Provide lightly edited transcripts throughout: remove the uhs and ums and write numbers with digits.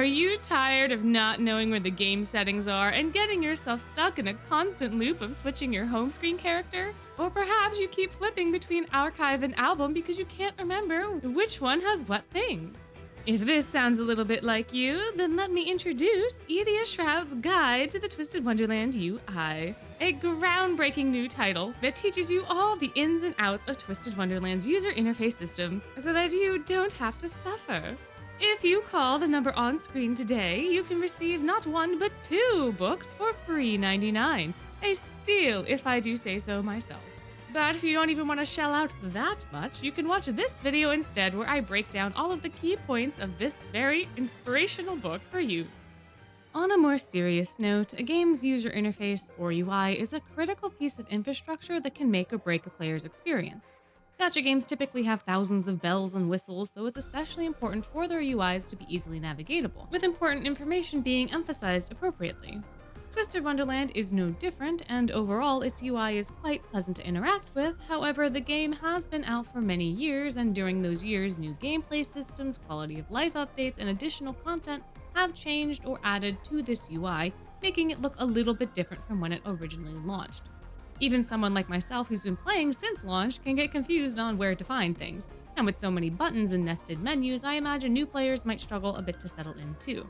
Are you tired of not knowing where the game settings are and getting yourself stuck in a constant loop of switching your home screen character? Or perhaps you keep flipping between archive and album because you can't remember which one has what things. If this sounds a little bit like you, then let me introduce Idia Shroud's Guide to the Twisted Wonderland UI, a groundbreaking new title that teaches you all the ins and outs of Twisted Wonderland's user interface system so that you don't have to suffer. If you call the number on screen today, you can receive not one but 2 books for free $99. A steal, if I do say so myself. But if you don't even want to shell out that much, you can watch this video instead where I break down all of the key points of this very inspirational book for you. On a more serious note, a game's user interface, or UI, is a critical piece of infrastructure that can make or break a player's experience. Gacha games typically have thousands of bells and whistles, so it's especially important for their UIs to be easily navigatable, with important information being emphasized appropriately. Twisted Wonderland is no different, and overall its UI is quite pleasant to interact with. However, the game has been out for many years, and during those years, new gameplay systems, quality of life updates, and additional content have changed or added to this UI, making it look a little bit different from when it originally launched. Even someone like myself who's been playing since launch can get confused on where to find things, and with so many buttons and nested menus, I imagine new players might struggle a bit to settle in too.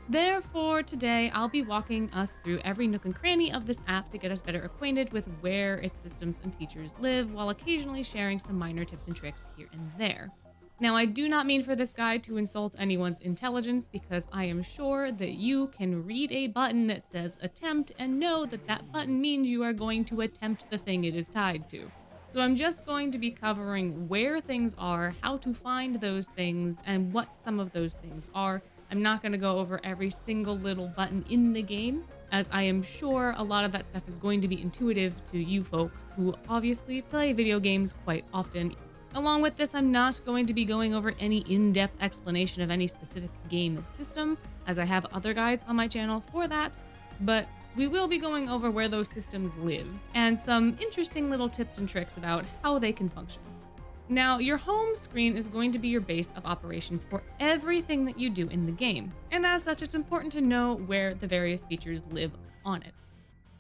Therefore, today I'll be walking us through every nook and cranny of this app to get us better acquainted with where its systems and features live, while occasionally sharing some minor tips and tricks here and there. Now, I do not mean for this guide to insult anyone's intelligence, because I am sure that you can read a button that says attempt and know that that button means you are going to attempt the thing it is tied to. So I'm just going to be covering where things are, how to find those things, and what some of those things are. I'm not going to go over every single little button in the game, as I am sure a lot of that stuff is going to be intuitive to you folks who obviously play video games quite often. Along with this, I'm not going to be going over any in-depth explanation of any specific game system, as I have other guides on my channel for that, but we will be going over where those systems live, and some interesting little tips and tricks about how they can function. Now, your home screen is going to be your base of operations for everything that you do in the game, and as such, it's important to know where the various features live on it.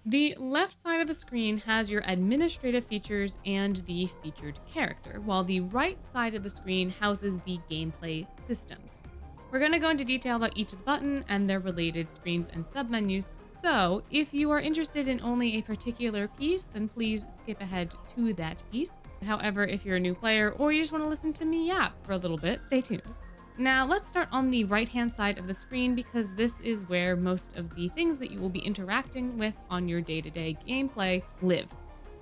The left side of the screen has your administrative features and the featured character, while the right side of the screen houses the gameplay systems. We're going to go into detail about each button and their related screens and submenus, so if you are interested in only a particular piece, then please skip ahead to that piece. However, if you're a new player or you just want to listen to me yap for a little bit, stay tuned. Now, let's start on the right-hand side of the screen, because this is where most of the things that you will be interacting with on your day-to-day gameplay live.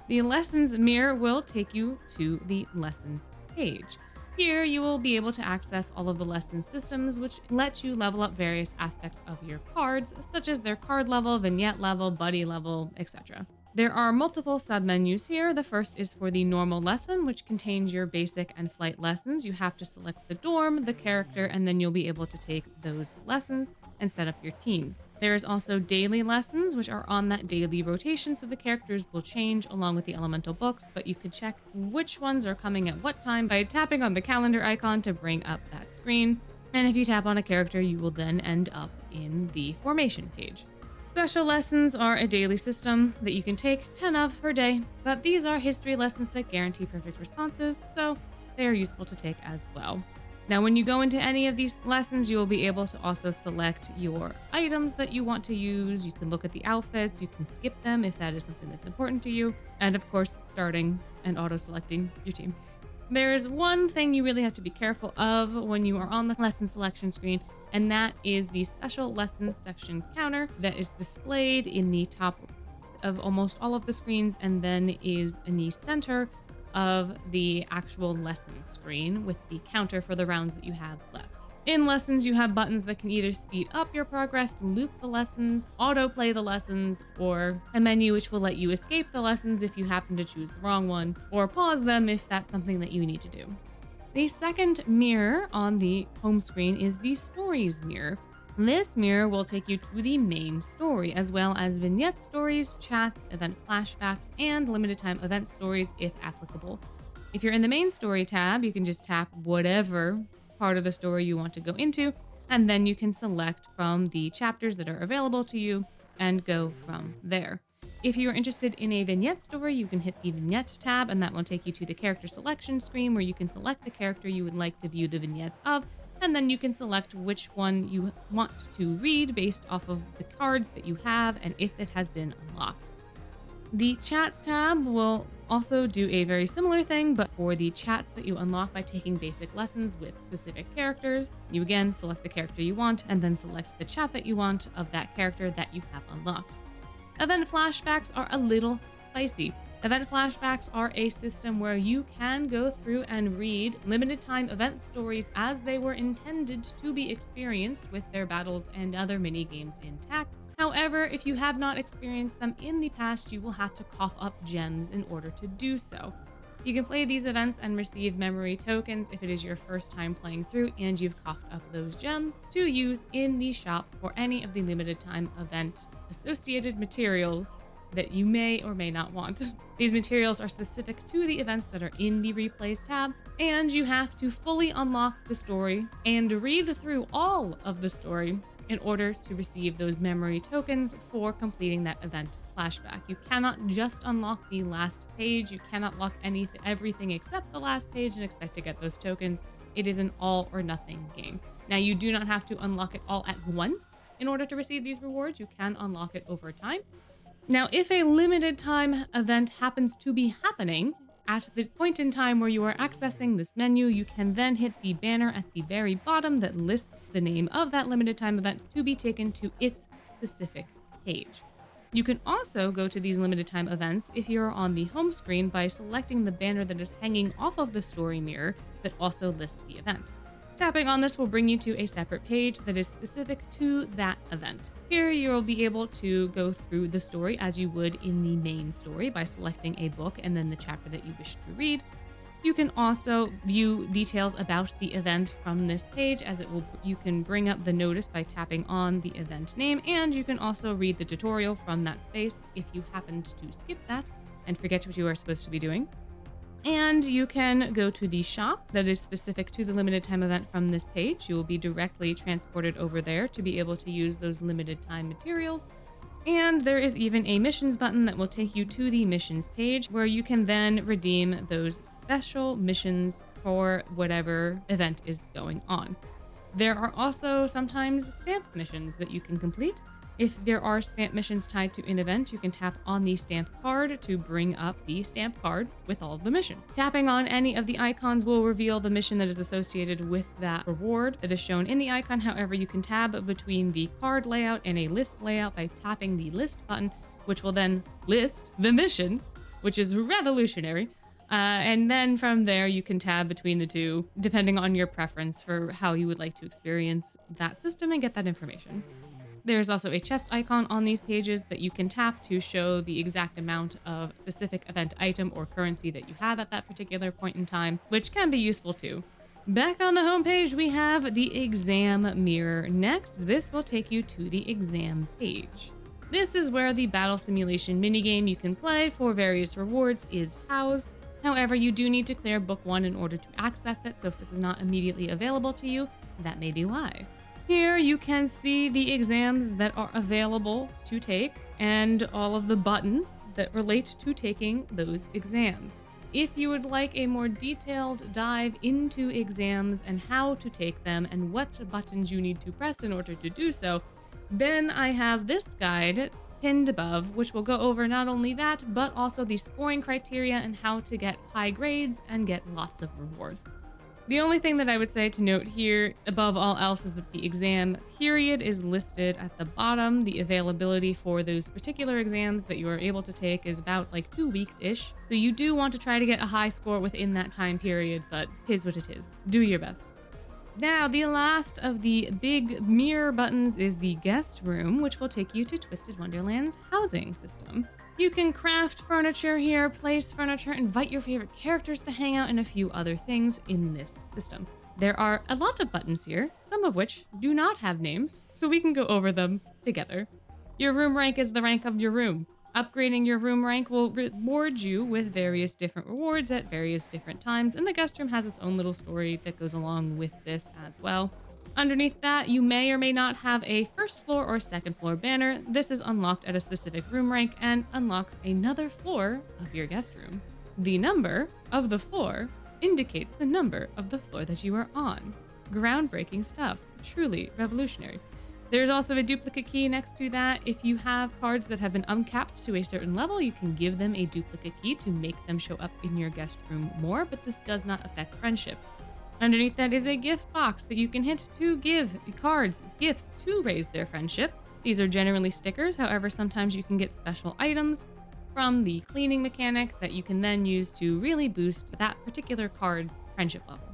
The lessons mirror will take you to the lessons page. Here, you will be able to access all of the lesson systems, which let you level up various aspects of your cards, such as their card level, vignette level, buddy level, etc. There are multiple submenus here. The first is for the normal lesson, which contains your basic and flight lessons. You have to select the dorm, the character, and then you'll be able to take those lessons and set up your teams. There's also daily lessons, which are on that daily rotation, so the characters will change along with the elemental books, but you can check which ones are coming at what time by tapping on the calendar icon to bring up that screen. And if you tap on a character, you will then end up in the formation page. Special lessons are a daily system that you can take 10 of per day, but these are history lessons that guarantee perfect responses, so they are useful to take as well. Now, when you go into any of these lessons, you will be able to also select your items that you want to use. You can look at the outfits, you can skip them if that is something that's important to you, and of course, starting and auto-selecting your team. There's one thing you really have to be careful of when you are on the lesson selection screen, and that is the special lessons section counter that is displayed in the top of almost all of the screens, and then is in the center of the actual lesson screen with the counter for the rounds that you have left. In lessons, you have buttons that can either speed up your progress, loop the lessons, autoplay the lessons, or a menu which will let you escape the lessons if you happen to choose the wrong one, or pause them if that's something that you need to do. The second mirror on the home screen is the Stories mirror. This mirror will take you to the main story, as well as vignette stories, chats, event flashbacks, and limited time event stories if applicable. If you're in the main story tab, you can just tap whatever part of the story you want to go into, and then you can select from the chapters that are available to you and go from there. If you're interested in a vignette story, you can hit the vignette tab, and that will take you to the character selection screen where you can select the character you would like to view the vignettes of, and then you can select which one you want to read based off of the cards that you have and if it has been unlocked. The chats tab will also do a very similar thing, but for the chats that you unlock by taking basic lessons with specific characters, you again select the character you want and then select the chat that you want of that character that you have unlocked. Event flashbacks are a little spicy. Event flashbacks are a system where you can go through and read limited time event stories as they were intended to be experienced with their battles and other mini games intact. However, if you have not experienced them in the past, you will have to cough up gems in order to do so. You can play these events and receive memory tokens if it is your first time playing through and you've coughed up those gems to use in the shop for any of the limited time event associated materials that you may or may not want. These materials are specific to the events that are in the replays tab, and you have to fully unlock the story and read through all of the story in order to receive those memory tokens for completing that event flashback. You cannot just unlock the last page. You cannot lock everything except the last page and expect to get those tokens. It is an all or nothing game. Now, you do not have to unlock it all at once in order to receive these rewards. You can unlock it over time. Now, if a limited time event happens to be happening at the point in time where you are accessing this menu, you can then hit the banner at the very bottom that lists the name of that limited time event to be taken to its specific page. You can also go to these limited time events if you're on the home screen by selecting the banner that is hanging off of the story mirror that also lists the event. Tapping on this will bring you to a separate page that is specific to that event. Here you'll be able to go through the story as you would in the main story by selecting a book and then the chapter that you wish to read. You can also view details about the event from this page as you can bring up the notice by tapping on the event name, and you can also read the tutorial from that space if you happened to skip that and forget what you are supposed to be doing. And you can go to the shop that is specific to the limited time event from this page. You will be directly transported over there to be able to use those limited time materials. And there is even a missions button that will take you to the missions page where you can then redeem those special missions for whatever event is going on. There are also sometimes stamp missions that you can complete. If there are stamp missions tied to an event, you can tap on the stamp card to bring up the stamp card with all of the missions. Tapping on any of the icons will reveal the mission that is associated with that reward that is shown in the icon. However, you can tab between the card layout and a list layout by tapping the list button, which will then list the missions, which is revolutionary. And then from there, you can tab between the two, depending on your preference for how you would like to experience that system and get that information. There's also a chest icon on these pages that you can tap to show the exact amount of specific event item or currency that you have at that particular point in time, which can be useful too. Back on the homepage, we have the exam mirror. Next, this will take you to the exams page. This is where the battle simulation minigame you can play for various rewards is housed. However, you do need to clear book 1 in order to access it, so if this is not immediately available to you, that may be why. Here you can see the exams that are available to take and all of the buttons that relate to taking those exams. If you would like a more detailed dive into exams and how to take them and what buttons you need to press in order to do so, then I have this guide pinned above, which will go over not only that, but also the scoring criteria and how to get high grades and get lots of rewards. The only thing that I would say to note here, above all else, is that the exam period is listed at the bottom. The availability for those particular exams that you are able to take is about like 2 weeks-ish. So you do want to try to get a high score within that time period, but it is what it is. Do your best. Now, the last of the big mirror buttons is the guest room, which will take you to Twisted Wonderland's housing system. You can craft furniture here, place furniture, invite your favorite characters to hang out, and a few other things in this system. There are a lot of buttons here, some of which do not have names, so we can go over them together. Your room rank is the rank of your room. Upgrading your room rank will reward you with various different rewards at various different times, and the guest room has its own little story that goes along with this as well. Underneath that, you may or may not have a first floor or second floor banner. This is unlocked at a specific room rank and unlocks another floor of your guest room. The number of the floor indicates the number of the floor that you are on. Groundbreaking stuff, truly revolutionary. There's also a duplicate key next to that. If you have cards that have been uncapped to a certain level, you can give them a duplicate key to make them show up in your guest room more, but this does not affect friendship. Underneath that is a gift box that you can hit to give cards gifts to raise their friendship. These are generally stickers, however, sometimes you can get special items from the cleaning mechanic that you can then use to really boost that particular card's friendship level.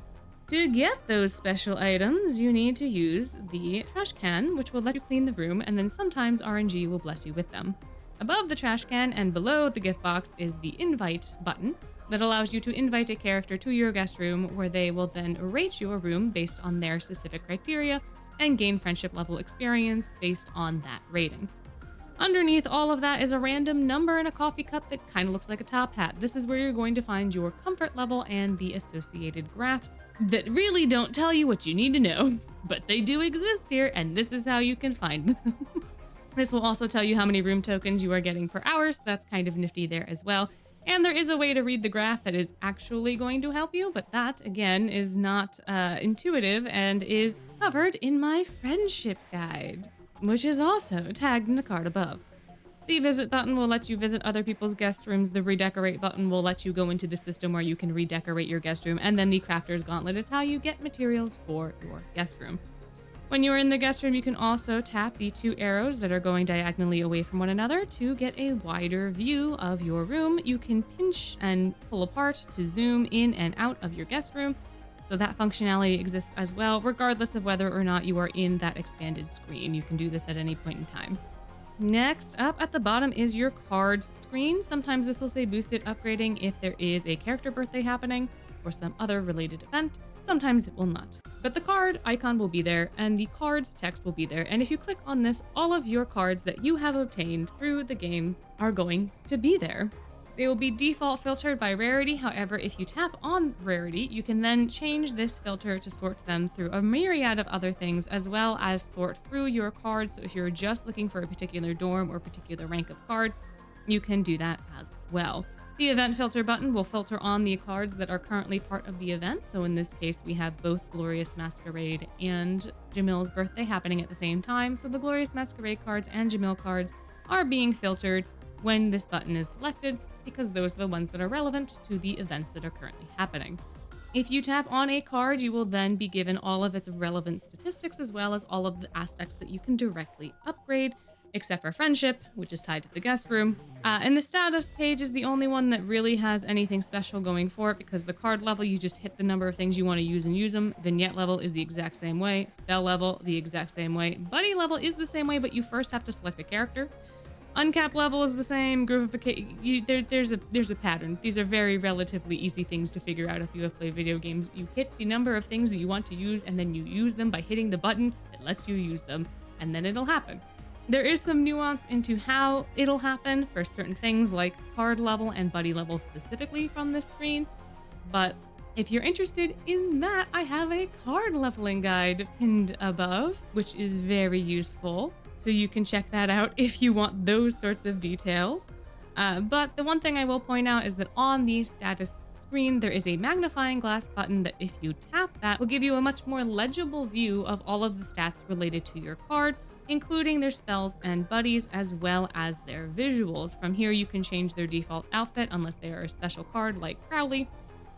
To get those special items, you need to use the trash can, which will let you clean the room, and then sometimes RNG will bless you with them. Above the trash can and below the gift box is the invite button that allows you to invite a character to your guest room, where they will then rate your room based on their specific criteria and gain friendship level experience based on that rating. Underneath all of that is a random number in a coffee cup that kind of looks like a top hat. This is where you're going to find your comfort level and the associated graphs that really don't tell you what you need to know, but they do exist here, and this is how you can find them. This will also tell you how many room tokens you are getting per hour, so that's kind of nifty there as well. And there is a way to read the graph that is actually going to help you, but that, again, is not intuitive and is covered in my friendship guide, which is also tagged in the card above. The visit button will let you visit other people's guest rooms. The redecorate button will let you go into the system where you can redecorate your guest room. And then the crafter's gauntlet is how you get materials for your guest room. When you are in the guest room, you can also tap the two arrows that are going diagonally away from one another to get a wider view of your room. You can pinch and pull apart to zoom in and out of your guest room. So that functionality exists as well, regardless of whether or not you are in that expanded screen. You can do this at any point in time. Next up at the bottom is your cards screen. Sometimes this will say boosted upgrading if there is a character birthday happening or some other related event. Sometimes it will not. But the card icon will be there and the cards text will be there. And if you click on this, all of your cards that you have obtained through the game are going to be there. They will be default filtered by rarity. However, if you tap on rarity, you can then change this filter to sort them through a myriad of other things, as well as sort through your cards. So if you're just looking for a particular dorm or particular rank of card, you can do that as well. The event filter button will filter on the cards that are currently part of the event. So in this case, we have both Glorious Masquerade and Jamil's birthday happening at the same time. So the Glorious Masquerade cards and Jamil cards are being filtered when this button is selected, because those are the ones that are relevant to the events that are currently happening. If you tap on a card, you will then be given all of its relevant statistics, as well as all of the aspects that you can directly upgrade, except for friendship, which is tied to the guest room. And the status page is the only one that really has anything special going for it, because the card level, you just hit the number of things you want to use and use them. Vignette level is the exact same way. Spell level, the exact same way. Buddy level is the same way, but you first have to select a character. Uncap level is the same. Groovification, there's a pattern. These are very relatively easy things to figure out if you have played video games. You hit the number of things that you want to use, and then you use them by hitting the button that lets you use them, and then it'll happen. There is some nuance into how it'll happen for certain things like card level and buddy level specifically from this screen, but if you're interested in that, I have a card leveling guide pinned above, which is very useful. So you can check that out if you want those sorts of details. But the one thing I will point out is that on the status screen, there is a magnifying glass button that if you tap that will give you a much more legible view of all of the stats related to your card, including their spells and buddies, as well as their visuals. From here, you can change their default outfit unless they are a special card like Crowley,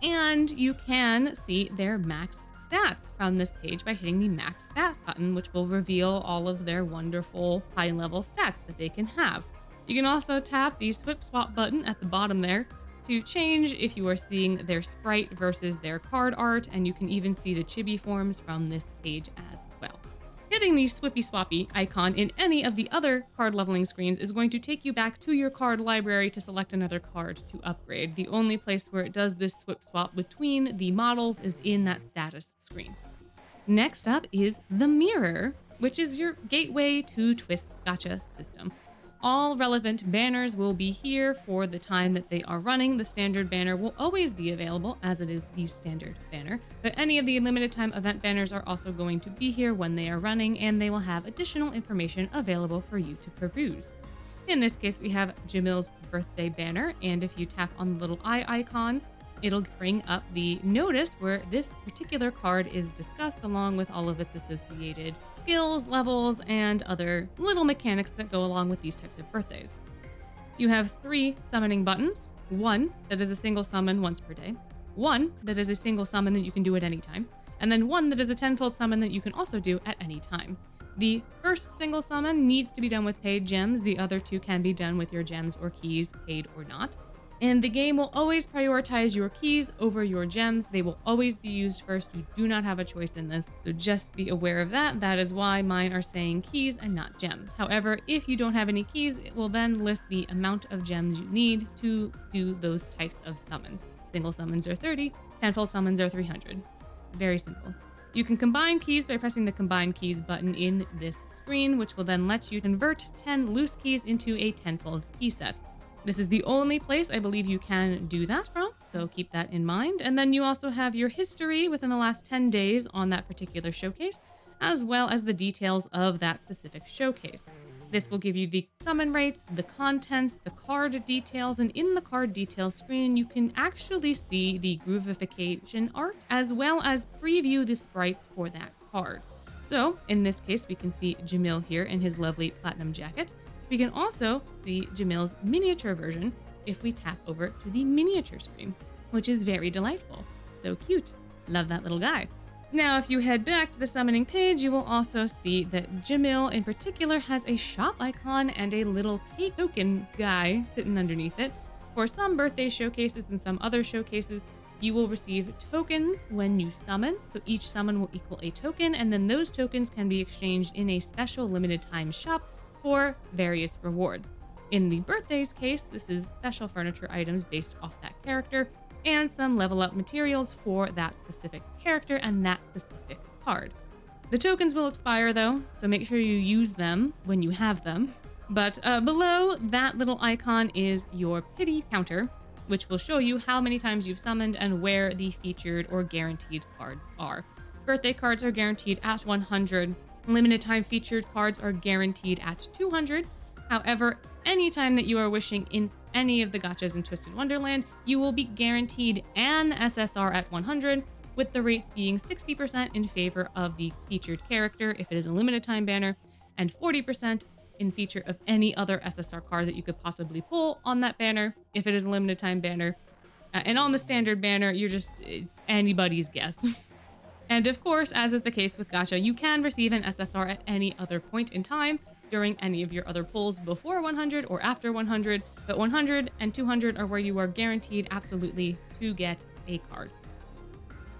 and you can see their max stats from this page by hitting the max stat button, which will reveal all of their wonderful high level stats that they can have. You can also tap the swip swap button at the bottom there to change if you are seeing their sprite versus their card art, and you can even see the chibi forms from this page as well. Hitting the swippy swappy icon in any of the other card leveling screens is going to take you back to your card library to select another card to upgrade. The only place where it does this swip swap between the models is in that status screen. Next up is the mirror, which is your gateway to Twist's Gacha system. All relevant banners will be here for the time that they are running. The standard banner will always be available as it is the standard banner, but any of the limited time event banners are also going to be here when they are running, and they will have additional information available for you to peruse. In this case, we have Jamil's birthday banner, and if you tap on the little eye icon, it'll bring up the notice where this particular card is discussed along with all of its associated skills, levels, and other little mechanics that go along with these types of birthdays. You have 3 summoning buttons, one that is a single summon once per day, one that is a single summon that you can do at any time, and then one that is a 10-fold summon that you can also do at any time. The first single summon needs to be done with paid gems, the other 2 can be done with your gems or keys, paid or not. And the game will always prioritize your keys over your gems. They will always be used first. You do not have a choice in this. So just be aware of that. That is why mine are saying keys and not gems. However, if you don't have any keys, it will then list the amount of gems you need to do those types of summons. Single summons are 30, 10-fold summons are 300. Very simple. You can combine keys by pressing the Combine Keys button in this screen, which will then let you convert 10 loose keys into a 10-fold key set. This is the only place I believe you can do that from, so keep that in mind. And then you also have your history within the last 10 days on that particular showcase, as well as the details of that specific showcase. This will give you the summon rates, the contents, the card details, and in the card details screen, you can actually see the groovification art, as well as preview the sprites for that card. So in this case, we can see Jamil here in his lovely platinum jacket. We can also see Jamil's miniature version if we tap over to the miniature screen, which is very delightful. So cute. Love that little guy. Now, if you head back to the summoning page, you will also see that Jamil in particular has a shop icon and a little pay token guy sitting underneath it. For some birthday showcases and some other showcases, you will receive tokens when you summon. So each summon will equal a token, and then those tokens can be exchanged in a special limited time shop for various rewards. In the birthdays case, this is special furniture items based off that character and some level up materials for that specific character and that specific card. The tokens will expire though, so make sure you use them when you have them. But below that little icon is your pity counter, which will show you how many times you've summoned and where the featured or guaranteed cards are. Birthday cards are guaranteed at 100. Limited time featured cards are guaranteed at 200. However, anytime that you are wishing in any of the gachas in Twisted Wonderland, you will be guaranteed an SSR at 100, with the rates being 60% in favor of the featured character if it is a limited time banner, and 40% in feature of any other SSR card that you could possibly pull on that banner if it is a limited time banner. And on the standard banner, it's anybody's guess. And of course, as is the case with Gacha, you can receive an SSR at any other point in time during any of your other pulls before 100 or after 100, but 100 and 200 are where you are guaranteed absolutely to get a card.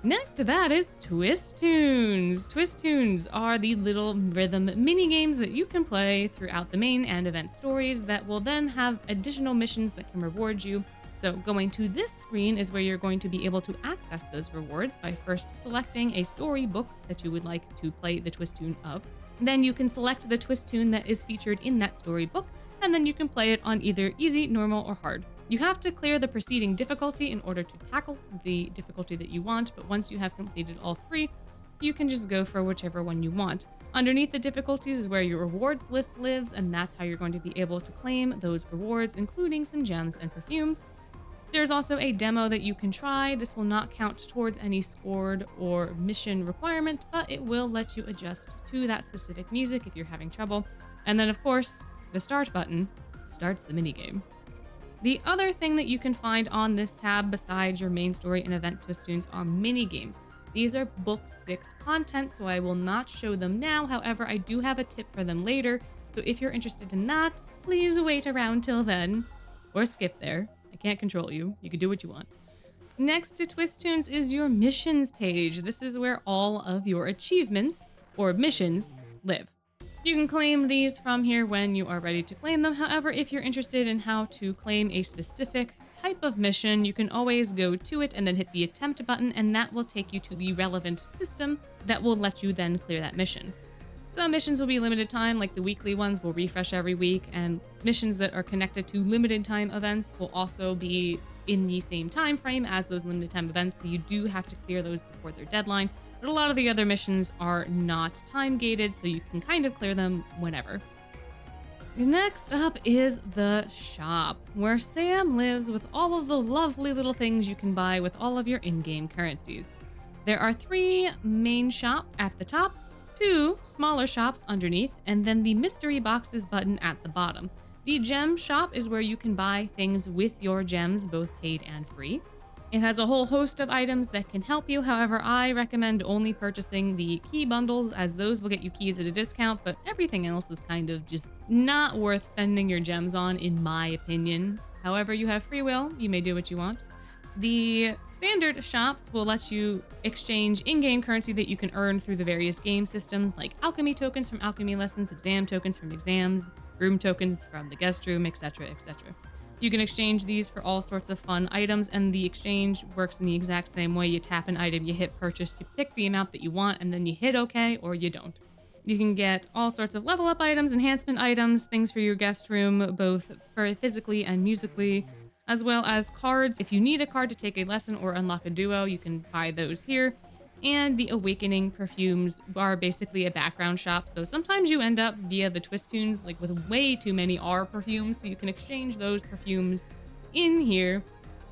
Next to that is Twistunes. Twistunes are the little rhythm mini games that you can play throughout the main and event stories that will then have additional missions that can reward you. So going to this screen is where you're going to be able to access those rewards by first selecting a storybook that you would like to play the Twistune of. Then you can select the Twistune that is featured in that storybook, and then you can play it on either easy, normal, or hard. You have to clear the preceding difficulty in order to tackle the difficulty that you want, but once you have completed all 3, you can just go for whichever one you want. Underneath the difficulties is where your rewards list lives, and that's how you're going to be able to claim those rewards, including some gems and perfumes. There's also a demo that you can try. This will not count towards any scored or mission requirement, but it will let you adjust to that specific music if you're having trouble. And then, of course, the start button starts the minigame. The other thing that you can find on this tab besides your main story and event Twistunes are minigames. These are Book 6 content, so I will not show them now. However, I do have a tip for them later, so if you're interested in that, please wait around till then, or skip there. I can't control you. You can do what you want. Next to Twistunes is your missions page. This is where all of your achievements, or missions, live. You can claim these from here when you are ready to claim them. However, if you're interested in how to claim a specific type of mission, you can always go to it and then hit the attempt button, and that will take you to the relevant system that will let you then clear that mission. Some missions will be limited time, like the weekly ones will refresh every week, and missions that are connected to limited time events will also be in the same time frame as those limited time events, so you do have to clear those before their deadline. But a lot of the other missions are not time gated, so you can kind of clear them whenever. Next up is the shop, where Sam lives with all of the lovely little things you can buy with all of your in-game currencies. There are 3 main shops at the top, 2 smaller shops underneath, and then the mystery boxes button at the bottom. The gem shop is where you can buy things with your gems, both paid and free. It has a whole host of items that can help you. However, I recommend only purchasing the key bundles, as those will get you keys at a discount, but everything else is kind of just not worth spending your gems on, in my opinion. However, you have free will. You may do what you want. The standard shops will let you exchange in-game currency that you can earn through the various game systems, like alchemy tokens from alchemy lessons, exam tokens from exams, room tokens from the Guestroom, etc., etc. You can exchange these for all sorts of fun items, and the exchange works in the exact same way. You tap an item, you hit purchase, you pick the amount that you want, and then you hit OK, or you don't. You can get all sorts of level up items, enhancement items, things for your guest room, both for physically and musically, as well as cards. If you need a card to take a lesson or unlock a duo, you can buy those here. And the Awakening perfumes are basically a background shop, so sometimes you end up via the Twistunes, like with way too many R perfumes, so you can exchange those perfumes in here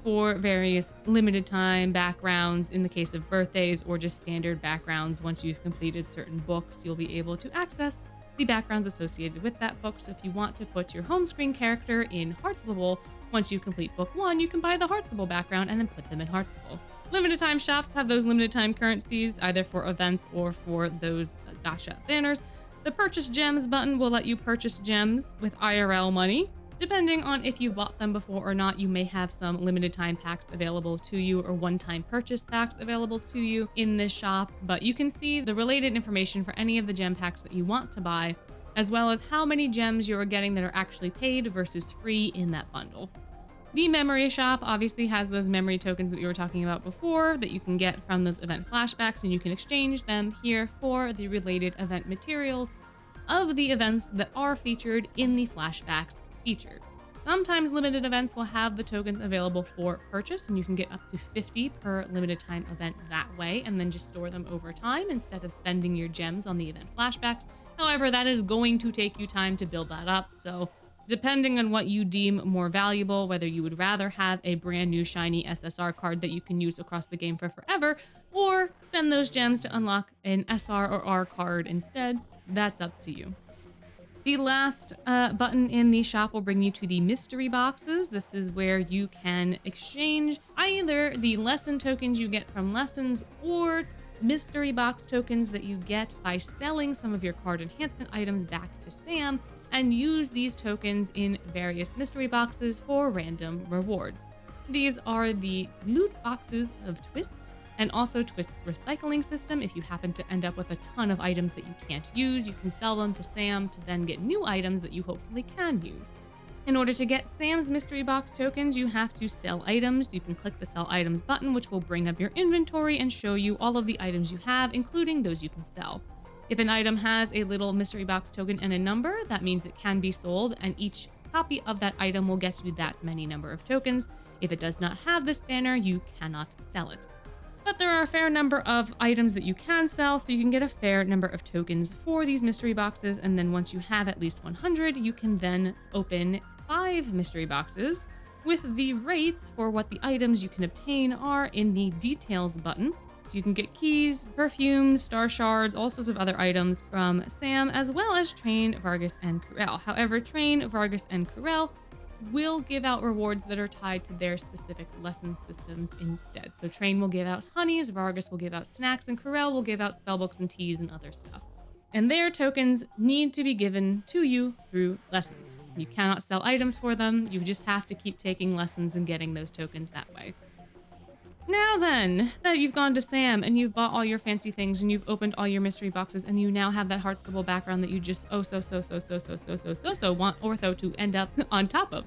for various limited time backgrounds in the case of birthdays, or just standard backgrounds. Once you've completed certain books, you'll be able to access the backgrounds associated with that book. So if you want to put your home screen character in Heartstable, once you complete book 1, you can buy the Heartstable background and then put them in Heartstable. Limited time shops have those limited time currencies, either for events or for those Gacha banners. The purchase gems button will let you purchase gems with IRL money. Depending on if you bought them before or not, you may have some limited time packs available to you, or one-time purchase packs available to you in this shop, but you can see the related information for any of the gem packs that you want to buy, as well as how many gems you're getting that are actually paid versus free in that bundle. The memory shop obviously has those memory tokens that we were talking about before that you can get from those event flashbacks, and you can exchange them here for the related event materials of the events that are featured in the flashbacks featured. Sometimes limited events will have the tokens available for purchase, and you can get up to 50 per limited time event that way, and then just store them over time instead of spending your gems on the event flashbacks. However, that is going to take you time to build that up, so depending on what you deem more valuable, whether you would rather have a brand new shiny SSR card that you can use across the game for forever, or spend those gems to unlock an SR or R card instead, that's up to you. The last button in the shop will bring you to the mystery boxes. This is where you can exchange either the lesson tokens you get from lessons, or mystery box tokens that you get by selling some of your card enhancement items back to Sam, and use these tokens in various mystery boxes for random rewards. These are the loot boxes of Twist, and also Twist's recycling system. If you happen to end up with a ton of items that you can't use, you can sell them to Sam to then get new items that you hopefully can use. In order to get Sam's mystery box tokens, you have to sell items. You can click the sell items button, which will bring up your inventory and show you all of the items you have, including those you can sell. If an item has a little mystery box token and a number, that means it can be sold, and each copy of that item will get you that many number of tokens. If it does not have this banner, you cannot sell it. But there are a fair number of items that you can sell, so you can get a fair number of tokens for these mystery boxes, and then once you have at least 100, you can then open 5 mystery boxes, with the rates for what the items you can obtain are in the details button. So you can get keys, perfumes, star shards, all sorts of other items from Sam, as well as Train, Vargas, and Kurel. However, Train, Vargas, and Kurel will give out rewards that are tied to their specific lesson systems instead. So Train will give out honeys, Vargas will give out snacks, and Kurel will give out spellbooks and teas and other stuff. And their tokens need to be given to you through lessons. You cannot sell items for them, you just have to keep taking lessons and getting those tokens that way. Now then, that you've gone to Sam and you've bought all your fancy things and you've opened all your mystery boxes and you now have that Heartstable background that you just want Ortho to end up on top of,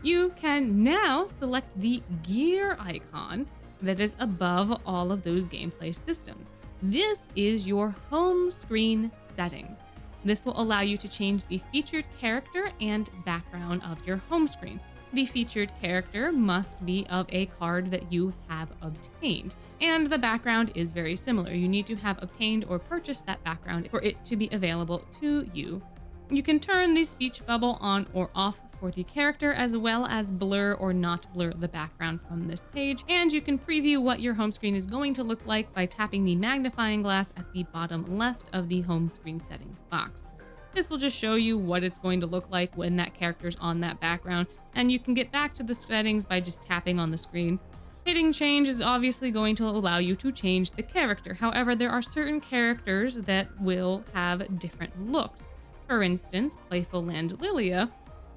you can now select the gear icon that is above all of those gameplay systems. This is your home screen settings. This will allow you to change the featured character and background of your home screen. The featured character must be of a card that you have obtained, and the background is very similar. You need to have obtained or purchased that background for it to be available to you. You can turn the speech bubble on or off for the character, as well as blur or not blur the background from this page, and you can preview what your home screen is going to look like by tapping the magnifying glass at the bottom left of the home screen settings box. This will just show you what it's going to look like when that character's on that background, and you can get back to the settings by just tapping on the screen. Hitting change is obviously going to allow you to change the character. However, there are certain characters that will have different looks. For instance, Playful Land Lilia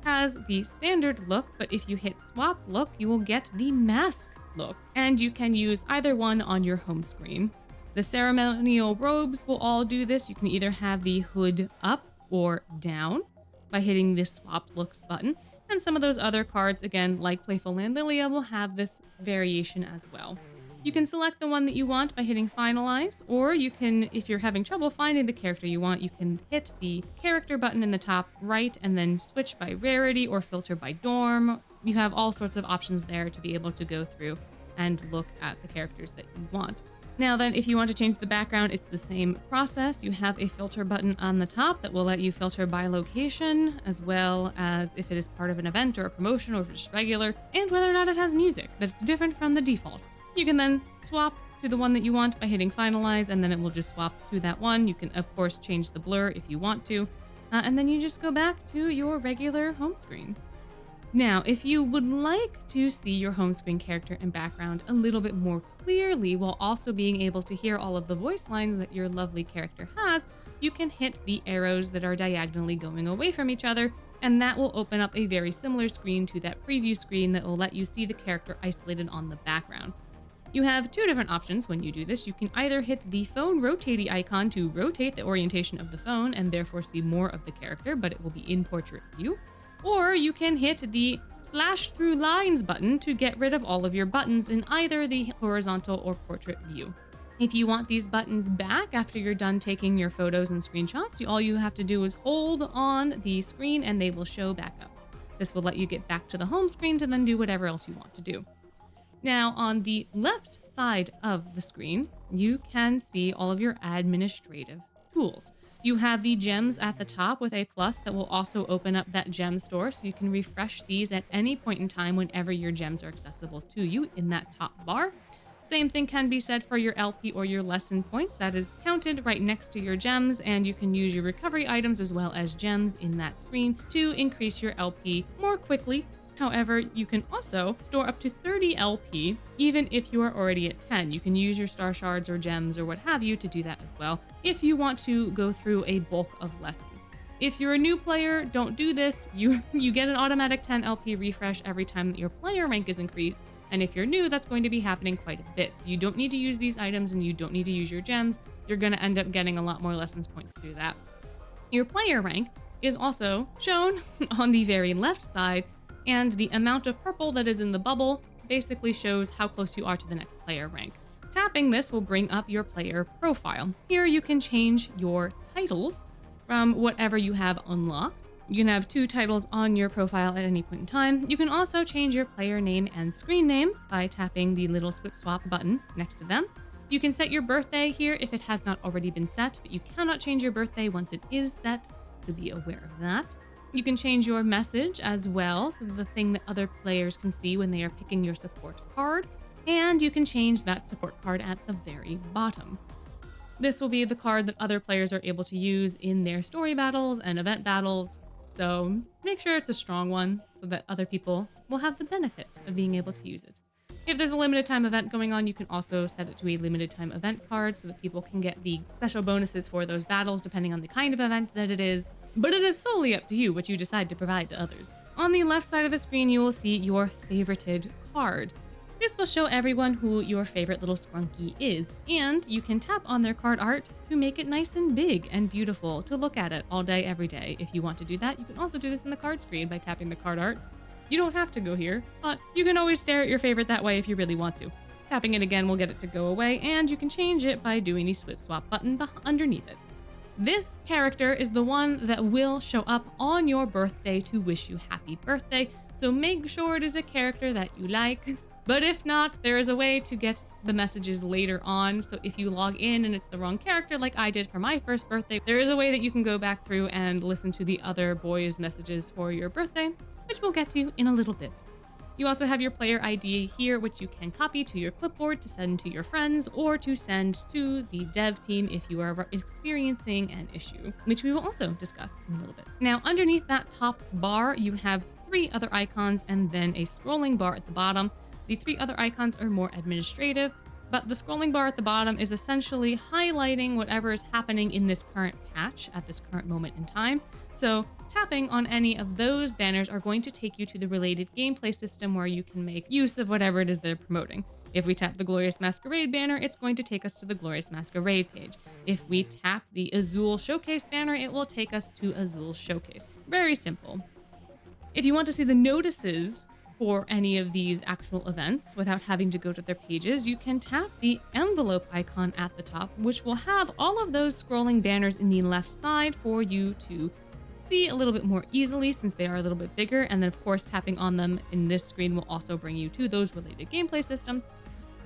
has the standard look, but if you hit swap look, you will get the mask look, and you can use either one on your home screen. The ceremonial robes will all do this. You can either have the hood up or down by hitting the swap looks button, and some of those other cards, again, like Playful Land Lilia, will have this variation as well. You can select the one that you want by hitting finalize, or you can, if you're having trouble finding the character you want, you can hit the character button in the top right and then switch by rarity or filter by dorm. You have all sorts of options there to be able to go through and look at the characters that you want. Now then, if you want to change the background, it's the same process. You have a filter button on the top that will let you filter by location, as well as if it is part of an event or a promotion or just regular, and whether or not it has music that's different from the default. You can then swap to the one that you want by hitting finalize, and then it will just swap to that one. You can, of course, change the blur if you want to, and then you just go back to your regular home screen. Now, if you would like to see your home screen character and background a little bit more clearly while also being able to hear all of the voice lines that your lovely character has, you can hit the arrows that are diagonally going away from each other, and that will open up a very similar screen to that preview screen that will let you see the character isolated on the background. You have two different options when you do this. You can either hit the phone rotating icon to rotate the orientation of the phone and therefore see more of the character, but it will be in portrait view. Or you can hit the slash through lines button to get rid of all of your buttons in either the horizontal or portrait view. If you want these buttons back after you're done taking your photos and screenshots, all you have to do is hold on the screen and they will show back up. This will let you get back to the home screen to then do whatever else you want to do. Now, on the left side of the screen, you can see all of your administrative tools. You have the gems at the top with a plus that will also open up that gem store, so you can refresh these at any point in time whenever your gems are accessible to you in that top bar. Same thing can be said for your LP or your lesson points. That is counted right next to your gems, and you can use your recovery items as well as gems in that screen to increase your LP more quickly. However, you can also store up to 30 LP, even if you are already at 10. You can use your star shards or gems or what have you to do that as well, if you want to go through a bulk of lessons. If you're a new player, don't do this. You get an automatic 10 LP refresh every time that your player rank is increased. And if you're new, that's going to be happening quite a bit. So you don't need to use these items and you don't need to use your gems. You're going to end up getting a lot more lessons points to do that. Your player rank is also shown on the very left side, and the amount of purple that is in the bubble basically shows how close you are to the next player rank. Tapping this will bring up your player profile. Here you can change your titles from whatever you have unlocked. You can have 2 titles on your profile at any point in time. You can also change your player name and screen name by tapping the little swip swap button next to them. You can set your birthday here if it has not already been set, but you cannot change your birthday once it is set, so be aware of that. You can change your message as well, so the thing that other players can see when they are picking your support card, and you can change that support card at the very bottom. This will be the card that other players are able to use in their story battles and event battles, so make sure it's a strong one so that other people will have the benefit of being able to use it. If there's a limited time event going on, you can also set it to a limited time event card so that people can get the special bonuses for those battles depending on the kind of event that it is. But it is solely up to you what you decide to provide to others. On the left side of the screen, you will see your favorited card. This will show everyone who your favorite little scrunky is, and you can tap on their card art to make it nice and big and beautiful to look at it all day, every day. If you want to do that, you can also do this in the card screen by tapping the card art. You don't have to go here, but you can always stare at your favorite that way if you really want to. Tapping it again will get it to go away, and you can change it by doing the swip swap button underneath it. This character is the one that will show up on your birthday to wish you happy birthday, so make sure it is a character that you like. But if not, there is a way to get the messages later on. So if you log in and it's the wrong character, like I did for my first birthday, there is a way that you can go back through and listen to the other boys' messages for your birthday, which we'll get to in a little bit. You also have your player ID here, which you can copy to your clipboard to send to your friends or to send to the dev team if you are experiencing an issue, which we will also discuss in a little bit. Now, underneath that top bar, you have 3 other icons and then a scrolling bar at the bottom. The 3 other icons are more administrative, but the scrolling bar at the bottom is essentially highlighting whatever is happening in this current patch at this current moment in time. So tapping on any of those banners are going to take you to the related gameplay system where you can make use of whatever it is they're promoting. If we tap the Glorious Masquerade banner, it's going to take us to the Glorious Masquerade page. If we tap the Azul Showcase banner, it will take us to Azul Showcase. Very simple. If you want to see the notices for any of these actual events without having to go to their pages, you can tap the envelope icon at the top, which will have all of those scrolling banners in the left side for you to see a little bit more easily since they are a little bit bigger. And then of course, tapping on them in this screen will also bring you to those related gameplay systems.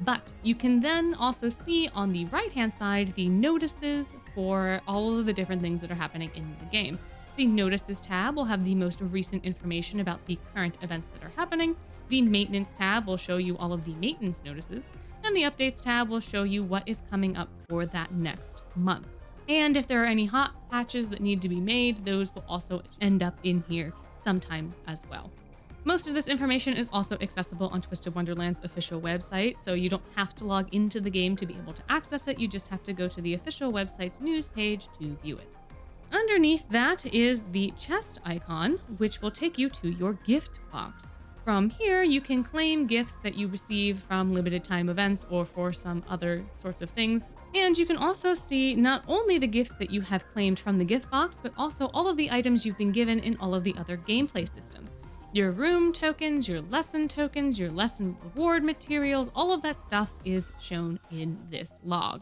But you can then also see on the right-hand side the notices for all of the different things that are happening in the game. The Notices tab will have the most recent information about the current events that are happening. The Maintenance tab will show you all of the maintenance notices. And the Updates tab will show you what is coming up for that next month. And if there are any hot patches that need to be made, those will also end up in here sometimes as well. Most of this information is also accessible on Twisted Wonderland's official website, so you don't have to log into the game to be able to access it. You just have to go to the official website's news page to view it. Underneath that is the chest icon, which will take you to your gift box. From here, you can claim gifts that you receive from limited time events or for some other sorts of things. And you can also see not only the gifts that you have claimed from the gift box, but also all of the items you've been given in all of the other gameplay systems. Your room tokens, your lesson reward materials, all of that stuff is shown in this log.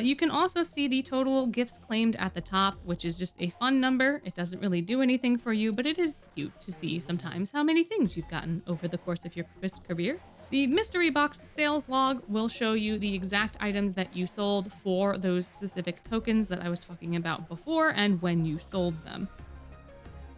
You can also see the total gifts claimed at the top, which is just a fun number. It doesn't really do anything for you, but it is cute to see sometimes how many things you've gotten over the course of your Twist career. The mystery box sales log will show you the exact items that you sold for those specific tokens that I was talking about before and when you sold them.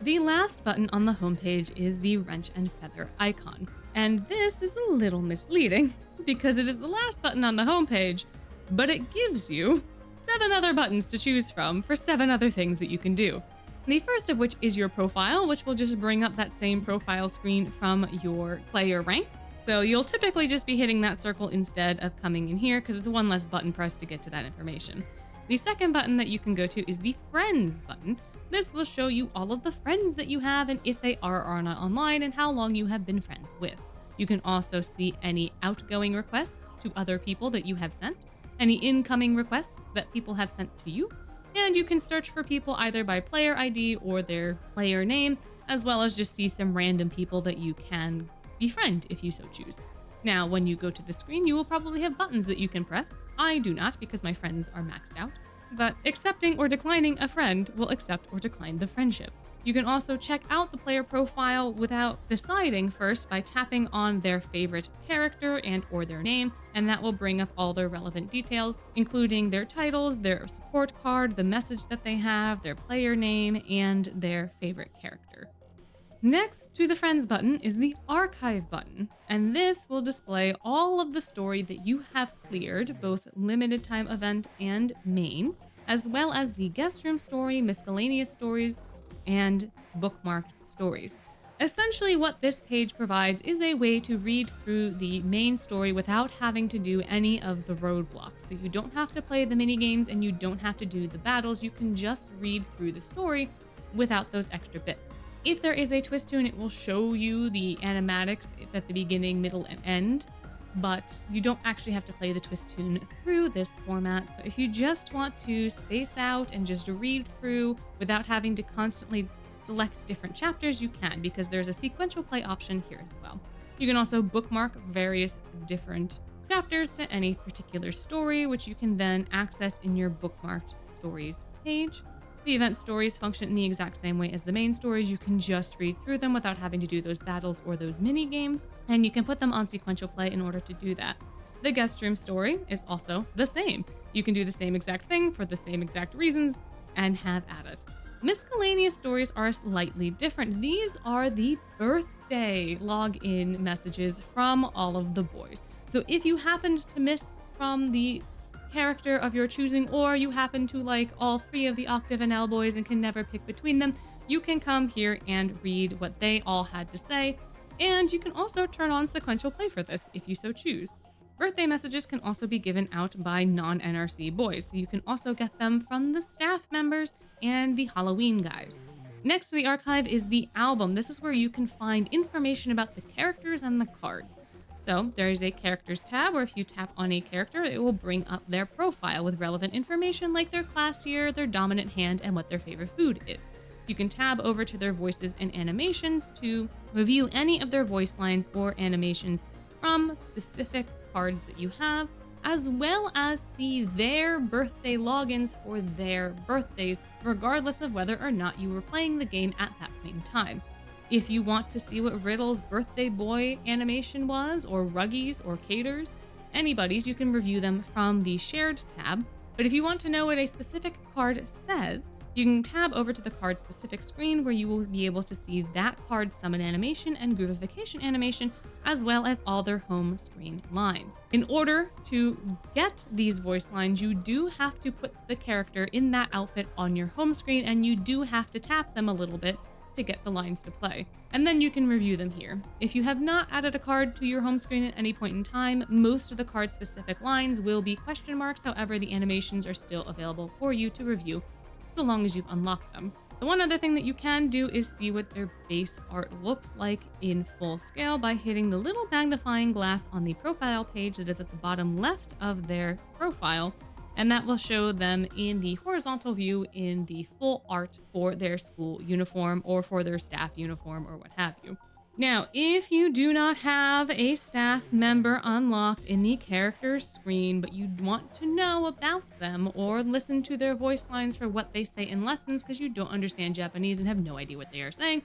The last button on the homepage is the wrench and feather icon. And this is a little misleading because it is the last button on the homepage, but it gives you 7 other buttons to choose from for 7 other things that you can do. The first of which is your profile, which will just bring up that same profile screen from your player rank. So you'll typically just be hitting that circle instead of coming in here because it's one less button press to get to that information. The second button that you can go to is the Friends button. This will show you all of the friends that you have and if they are or not online and how long you have been friends with. You can also see any outgoing requests to other people that you have sent, any incoming requests that people have sent to you, and you can search for people either by player ID or their player name, as well as just see some random people that you can befriend if you so choose. Now, when you go to the screen, you will probably have buttons that you can press. I do not because my friends are maxed out, but accepting or declining a friend will accept or decline the friendship. You can also check out the player profile without deciding first by tapping on their favorite character and or their name, and that will bring up all their relevant details, including their titles, their support card, the message that they have, their player name, and their favorite character. Next to the Friends button is the Archive button, and this will display all of the story that you have cleared, both limited time event and main, as well as the Guestroom story, miscellaneous stories, and bookmarked stories. Essentially, what this page provides is a way to read through the main story without having to do any of the roadblocks. So you don't have to play the mini games and you don't have to do the battles. You can just read through the story without those extra bits. If there is a Twistune, it will show you the animatics at the beginning, middle, and end, but you don't actually have to play the Twistune through this format. So if you just want to space out and just read through without having to constantly select different chapters, you can, because there's a sequential play option here as well. You can also bookmark various different chapters to any particular story, which you can then access in your bookmarked stories page. The event stories function in the exact same way as the main stories. You can just read through them without having to do those battles or those mini games, and you can put them on sequential play in order to do that. The Guestroom story is also the same. You can do the same exact thing for the same exact reasons and have at it. Miscellaneous stories are slightly different. These are the birthday login messages from all of the boys. So if you happened to miss from the character of your choosing, or you happen to like all 3 of the Octave and L boys and can never pick between them, you can come here and read what they all had to say. And you can also turn on sequential play for this if you so choose. Birthday messages can also be given out by non-NRC boys, so you can also get them from the staff members and the Halloween guys. Next to the archive is the album. This is where you can find information about the characters and the cards. So there is a characters tab where if you tap on a character, it will bring up their profile with relevant information like their class year, their dominant hand, and what their favorite food is. You can tab over to their voices and animations to review any of their voice lines or animations from specific cards that you have, as well as see their birthday logins for their birthdays, regardless of whether or not you were playing the game at that point in time. If you want to see what Riddle's birthday boy animation was, or Ruggy's, or Cater's, anybody's, you can review them from the shared tab. But if you want to know what a specific card says, you can tab over to the card specific screen where you will be able to see that card's summon animation and groovification animation, as well as all their home screen lines. In order to get these voice lines, you do have to put the character in that outfit on your home screen, and you do have to tap them a little bit to get the lines to play. And then you can review them here. If you have not added a card to your home screen at any point in time, most of the card specific lines will be question marks. However, the animations are still available for you to review so long as you've unlocked them. The one other thing that you can do is see what their base art looks like in full scale by hitting the little magnifying glass on the profile page that is at the bottom left of their profile, and that will show them in the horizontal view in the full art for their school uniform or for their staff uniform or what have you. Now, if you do not have a staff member unlocked in the characters screen, but you want to know about them or listen to their voice lines for what they say in lessons because you don't understand Japanese and have no idea what they are saying,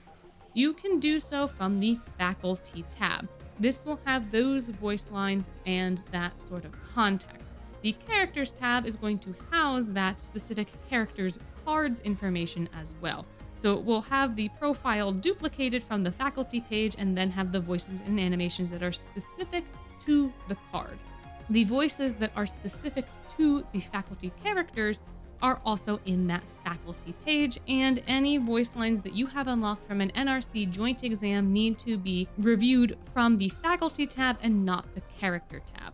you can do so from the faculty tab. This will have those voice lines and that sort of context. The characters tab is going to house that specific character's cards information as well. So it will have the profile duplicated from the faculty page and then have the voices and animations that are specific to the card. The voices that are specific to the faculty characters are also in that faculty page, and any voice lines that you have unlocked from an NRC joint exam need to be reviewed from the faculty tab and not the character tab.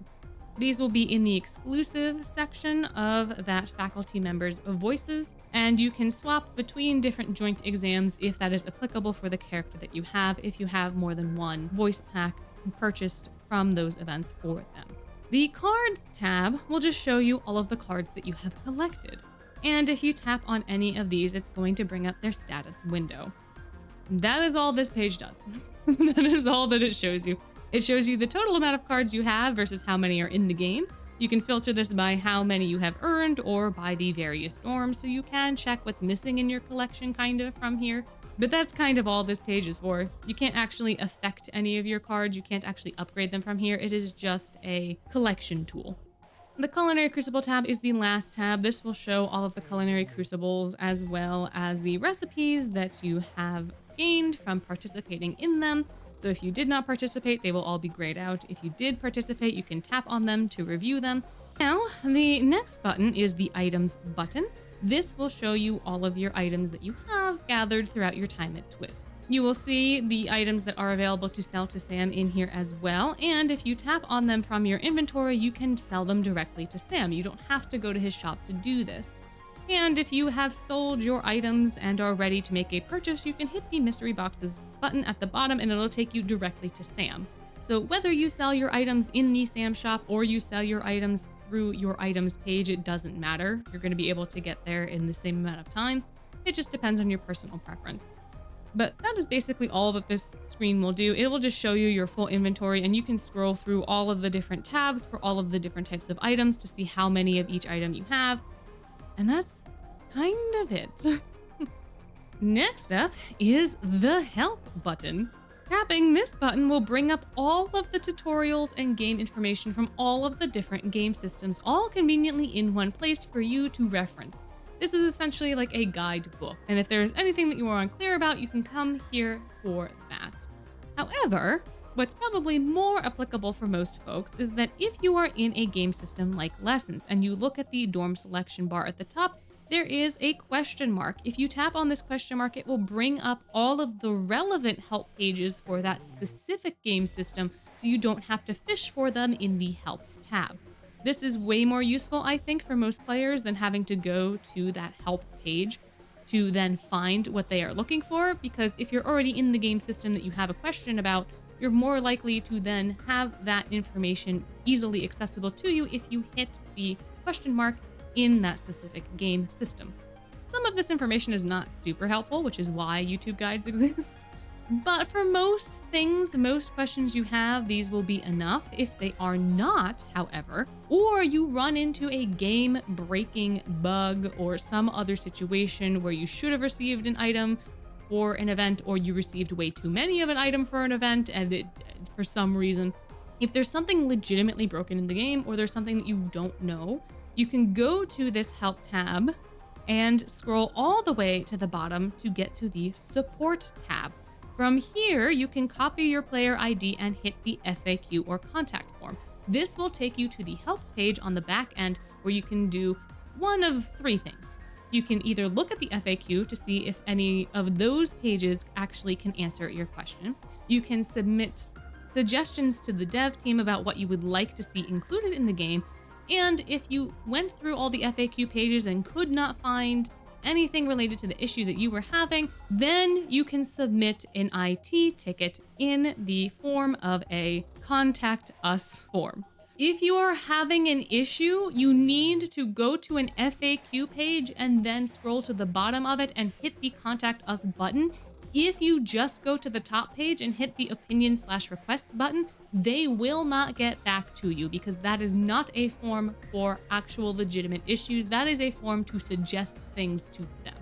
These will be in the exclusive section of that faculty member's voices, and you can swap between different joint exams if that is applicable for the character that you have, if you have more than one voice pack purchased from those events for them. The cards tab will just show you all of the cards that you have collected. And if you tap on any of these, it's going to bring up their status window. That is all this page does. That is all that it shows you. It shows you the total amount of cards you have versus how many are in the game. You can filter this by how many you have earned or by the various dorms, so you can check what's missing in your collection kind of from here. But that's kind of all this page is for. You can't actually affect any of your cards. You can't actually upgrade them from here. It is just a collection tool. The Culinary Crucible tab is the last tab. This will show all of the culinary crucibles as well as the recipes that you have gained from participating in them. So if you did not participate, they will all be grayed out. If you did participate, you can tap on them to review them. Now, the next button is the items button. This will show you all of your items that you have gathered throughout your time at Twist. You will see the items that are available to sell to Sam in here as well. And if you tap on them from your inventory, you can sell them directly to Sam. You don't have to go to his shop to do this. And if you have sold your items and are ready to make a purchase, you can hit the mystery boxes button at the bottom and it'll take you directly to Sam. So whether you sell your items in the Sam shop or you sell your items through your items page, it doesn't matter. You're going to be able to get there in the same amount of time. It just depends on your personal preference. But that is basically all that this screen will do. It will just show you your full inventory, and you can scroll through all of the different tabs for all of the different types of items to see how many of each item you have. And that's kind of it. Next up is the Help button. Tapping this button will bring up all of the tutorials and game information from all of the different game systems, all conveniently in one place for you to reference. This is essentially like a guidebook, and if there's anything that you are unclear about, you can come here for that. However, what's probably more applicable for most folks is that if you are in a game system like Lessons and you look at the dorm selection bar at the top, there is a question mark. If you tap on this question mark, it will bring up all of the relevant help pages for that specific game system, so you don't have to fish for them in the Help tab. This is way more useful, I think, for most players than having to go to that Help page to then find what they are looking for, because if you're already in the game system that you have a question about, you're more likely to then have that information easily accessible to you if you hit the question mark in that specific game system. Some of this information is not super helpful, which is why YouTube guides exist. But for most things, most questions you have, these will be enough. If they are not, however, or you run into a game-breaking bug or some other situation where you should have received an item for an event, or you received way too many of an item for an event, and it, for some reason, if there's something legitimately broken in the game, or there's something that you don't know, you can go to this Help tab and scroll all the way to the bottom to get to the Support tab. From here, you can copy your player ID and hit the FAQ or contact form. This will take you to the Help page on the back end, where you can do one of three things. You can either look at the FAQ to see if any of those pages actually can answer your question. You can submit suggestions to the dev team about what you would like to see included in the game. And if you went through all the FAQ pages and could not find anything related to the issue that you were having, then you can submit an IT ticket in the form of a Contact Us form. If you are having an issue, you need to go to an FAQ page and then scroll to the bottom of it and hit the Contact Us button. If you just go to the top page and hit the opinion/requests button, they will not get back to you, because that is not a form for actual legitimate issues. That is a form to suggest things to them.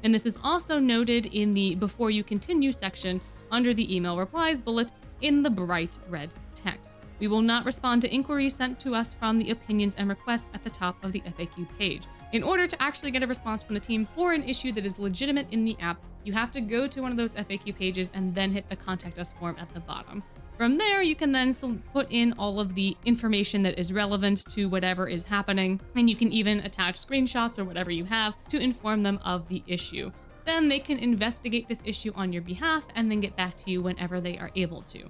And this is also noted in the Before You Continue section under the email replies bullet in the bright red text. We will not respond to inquiries sent to us from the opinions and requests at the top of the FAQ page. In order to actually get a response from the team for an issue that is legitimate in the app, you have to go to one of those FAQ pages and then hit the Contact Us form at the bottom. From there, you can then put in all of the information that is relevant to whatever is happening, and you can even attach screenshots or whatever you have to inform them of the issue. Then they can investigate this issue on your behalf and then get back to you whenever they are able to.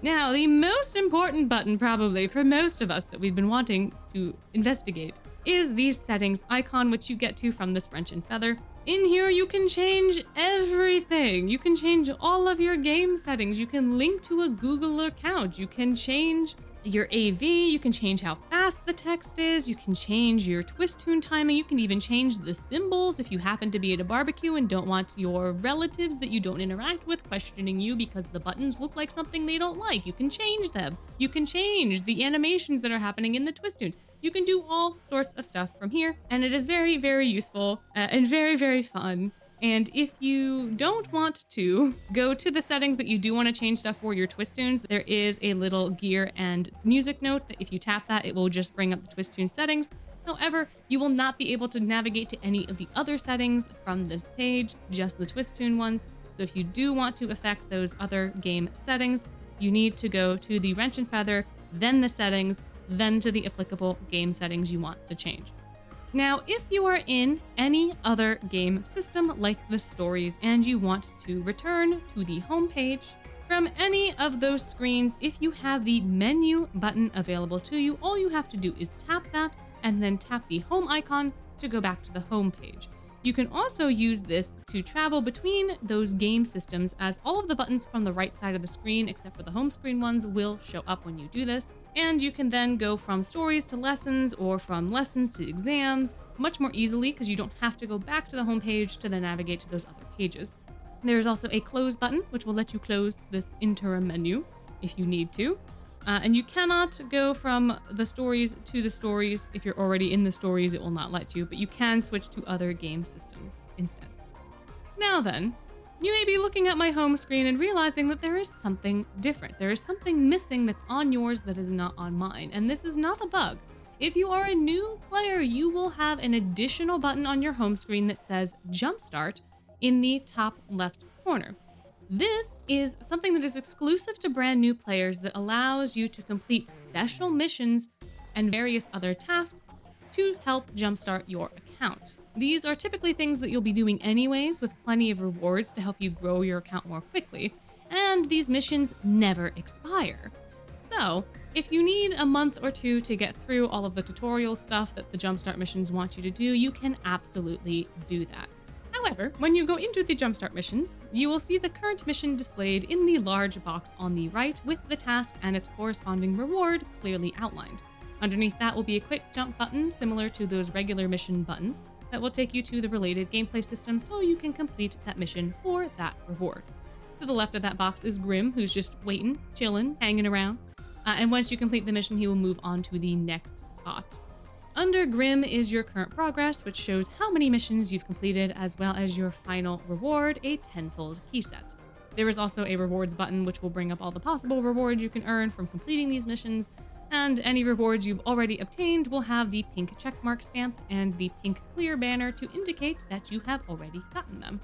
Now, the most important button probably for most of us that we've been wanting to investigate is the settings icon, which you get to from this wrench and feather. In here, you can change everything. You can change all of your game settings. You can link to a Google account. You can change your AV. You can change how fast the text is. You can change your Twistune timing. You can even change the symbols if you happen to be at a barbecue and don't want your relatives that you don't interact with questioning you because the buttons look like something they don't like. You can change them. You can change the animations that are happening in the Twistunes. You can do all sorts of stuff from here, and it is very, very useful and very, very fun. And if you don't want to go to the settings, but you do want to change stuff for your Twistunes, there is a little gear and music note that if you tap that, it will just bring up the Twistune settings. However, you will not be able to navigate to any of the other settings from this page, just the Twistune ones. So if you do want to affect those other game settings, you need to go to the wrench and feather, then the settings, then to the applicable game settings you want to change. Now, if you are in any other game system like the stories and you want to return to the home page, from any of those screens, if you have the menu button available to you, all you have to do is tap that and then tap the home icon to go back to the home page. You can also use this to travel between those game systems, as all of the buttons from the right side of the screen, except for the home screen ones, will show up when you do this. And you can then go from stories to lessons or from lessons to exams much more easily, because you don't have to go back to the home page to then navigate to those other pages. There is also a close button, which will let you close this interim menu if you need to. And you cannot go from the stories to the stories. If you're already in the stories, it will not let you, but you can switch to other game systems instead. Now then, you may be looking at my home screen and realizing that there is something different. There is something missing that's on yours that is not on mine, and this is not a bug. If you are a new player, you will have an additional button on your home screen that says Jumpstart in the top left corner. This is something that is exclusive to brand new players that allows you to complete special missions and various other tasks to help jumpstart your account. These are typically things that you'll be doing anyways, with plenty of rewards to help you grow your account more quickly, and these missions never expire. So, if you need a month or two to get through all of the tutorial stuff that the Jumpstart missions want you to do, you can absolutely do that. However, when you go into the Jumpstart missions, you will see the current mission displayed in the large box on the right with the task and its corresponding reward clearly outlined. Underneath that will be a quick jump button similar to those regular mission buttons that will take you to the related gameplay system so you can complete that mission for that reward. To the left of that box is Grim, who's just waiting, chilling, hanging around. And once you complete the mission, he will move on to the next spot. Under Grim is your current progress, which shows how many missions you've completed, as well as your final reward, a 10-fold key set. There is also a rewards button, which will bring up all the possible rewards you can earn from completing these missions, and any rewards you've already obtained will have the pink checkmark stamp and the pink clear banner to indicate that you have already gotten them.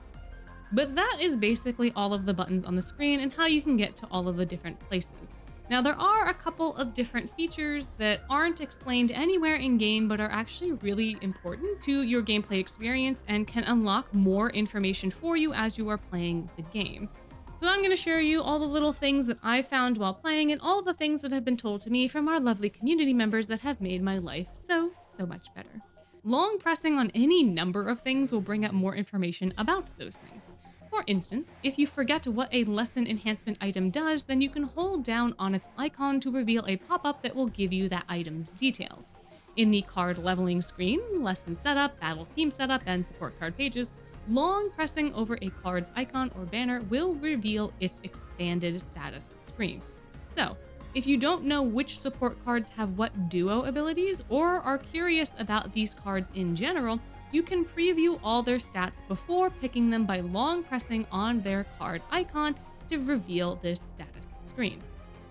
But that is basically all of the buttons on the screen and how you can get to all of the different places. Now, there are a couple of different features that aren't explained anywhere in-game, but are actually really important to your gameplay experience and can unlock more information for you as you are playing the game. So I'm going to share you all the little things that I found while playing and all the things that have been told to me from our lovely community members that have made my life so much better. Long pressing on any number of things will bring up more information about those things. For instance, if you forget what a lesson enhancement item does, then you can hold down on its icon to reveal a pop-up that will give you that item's details. In the card leveling screen, lesson setup, battle team setup, and support card pages, long pressing over a card's icon or banner will reveal its expanded status screen. So, if you don't know which support cards have what duo abilities, or are curious about these cards in general, you can preview all their stats before picking them by long pressing on their card icon to reveal this status screen.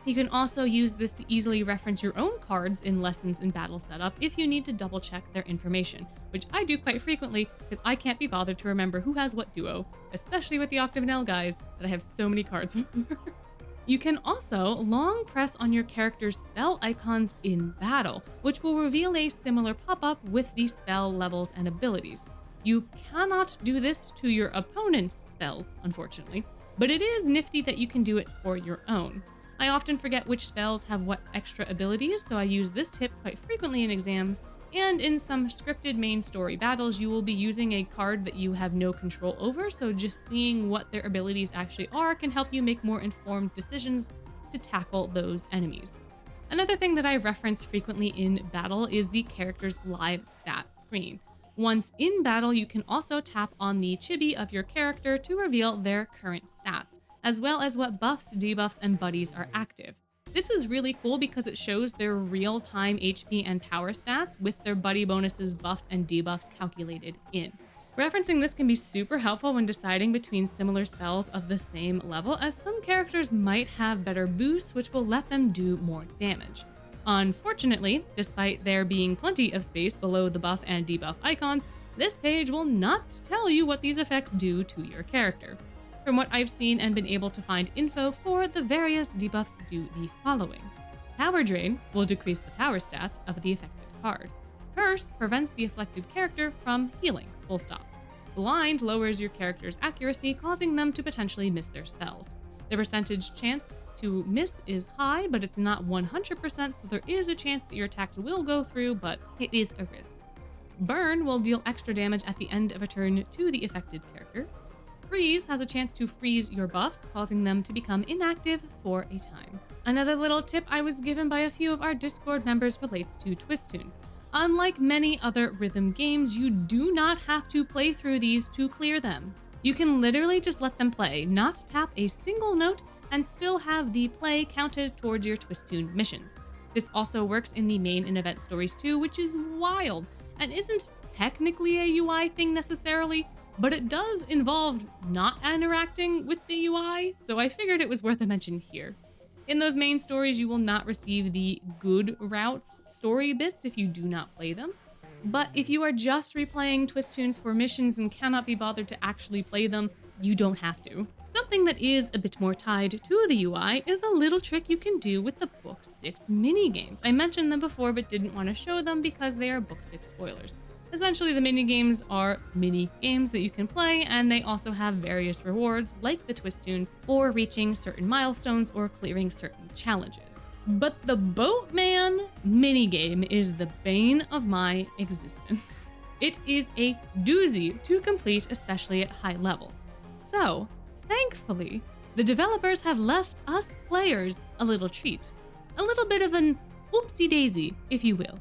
You can also use this to easily reference your own cards in lessons and battle setup if you need to double check their information, which I do quite frequently because I can't be bothered to remember who has what duo, especially with the Octagonal guys that I have so many cards for. You can also long press on your character's spell icons in battle, which will reveal a similar pop-up with the spell levels and abilities. You cannot do this to your opponent's spells, unfortunately, but it is nifty that you can do it for your own. I often forget which spells have what extra abilities, so I use this tip quite frequently in exams, and in some scripted main story battles, you will be using a card that you have no control over, so just seeing what their abilities actually are can help you make more informed decisions to tackle those enemies. Another thing that I reference frequently in battle is the character's live stat screen. Once in battle, you can also tap on the chibi of your character to reveal their current stats, as well as what buffs, debuffs, and buddies are active. This is really cool because it shows their real-time HP and power stats with their buddy bonuses, buffs, and debuffs calculated in. Referencing this can be super helpful when deciding between similar spells of the same level, as some characters might have better boosts which will let them do more damage. Unfortunately, despite there being plenty of space below the buff and debuff icons, this page will not tell you what these effects do to your character. From what I've seen and been able to find info for, the various debuffs do the following. Power Drain will decrease the power stat of the affected card. Curse prevents the afflicted character from healing, full stop. Blind lowers your character's accuracy, causing them to potentially miss their spells. The percentage chance to miss is high, but it's not 100%, so there is a chance that your attacks will go through, but it is a risk. Burn will deal extra damage at the end of a turn to the affected character. Freeze has a chance to freeze your buffs, causing them to become inactive for a time. Another little tip I was given by a few of our Discord members relates to Twistunes. Unlike many other rhythm games, you do not have to play through these to clear them. You can literally just let them play, not tap a single note, and still have the play counted towards your Twistune missions. This also works in the main and event stories too, which is wild, and isn't technically a UI thing necessarily, but it does involve not interacting with the UI, so I figured it was worth a mention here. In those main stories, you will not receive the good routes story bits if you do not play them. But if you are just replaying Twistunes for missions and cannot be bothered to actually play them, you don't have to. Something that is a bit more tied to the UI is a little trick you can do with the Book 6 minigames. I mentioned them before but didn't want to show them because they are Book 6 spoilers. Essentially, the minigames are mini games that you can play, and they also have various rewards, like the Twistunes, or reaching certain milestones or clearing certain challenges. But the Boatman minigame is the bane of my existence. It is a doozy to complete, especially at high levels. So, thankfully, the developers have left us players a little treat. A little bit of an oopsie-daisy, if you will.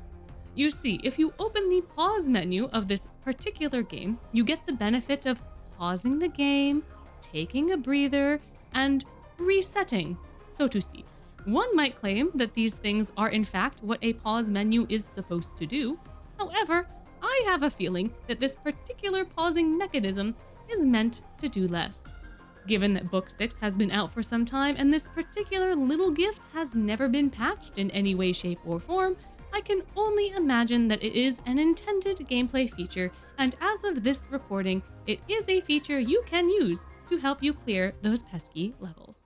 You see, if you open the pause menu of this particular game, you get the benefit of pausing the game, taking a breather, and resetting, so to speak. One might claim that these things are in fact what a pause menu is supposed to do. However, I have a feeling that this particular pausing mechanism is meant to do less. Given that Book 6 has been out for some time and this particular little gift has never been patched in any way, shape, or form, I can only imagine that it is an intended gameplay feature, and as of this recording, it is a feature you can use to help you clear those pesky levels.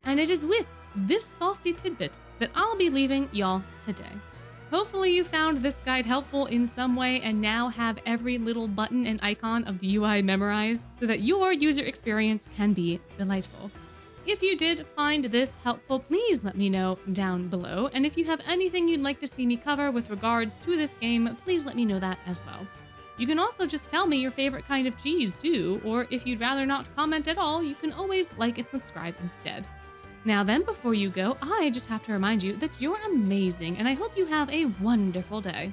And it is with this saucy tidbit that I'll be leaving y'all today. Hopefully you found this guide helpful in some way and now have every little button and icon of the UI memorized so that your user experience can be delightful. If you did find this helpful, please let me know down below. And if you have anything you'd like to see me cover with regards to this game, please let me know that as well. You can also just tell me your favorite kind of cheese too, or if you'd rather not comment at all, you can always like and subscribe instead. Now then, before you go, I just have to remind you that you're amazing, and I hope you have a wonderful day.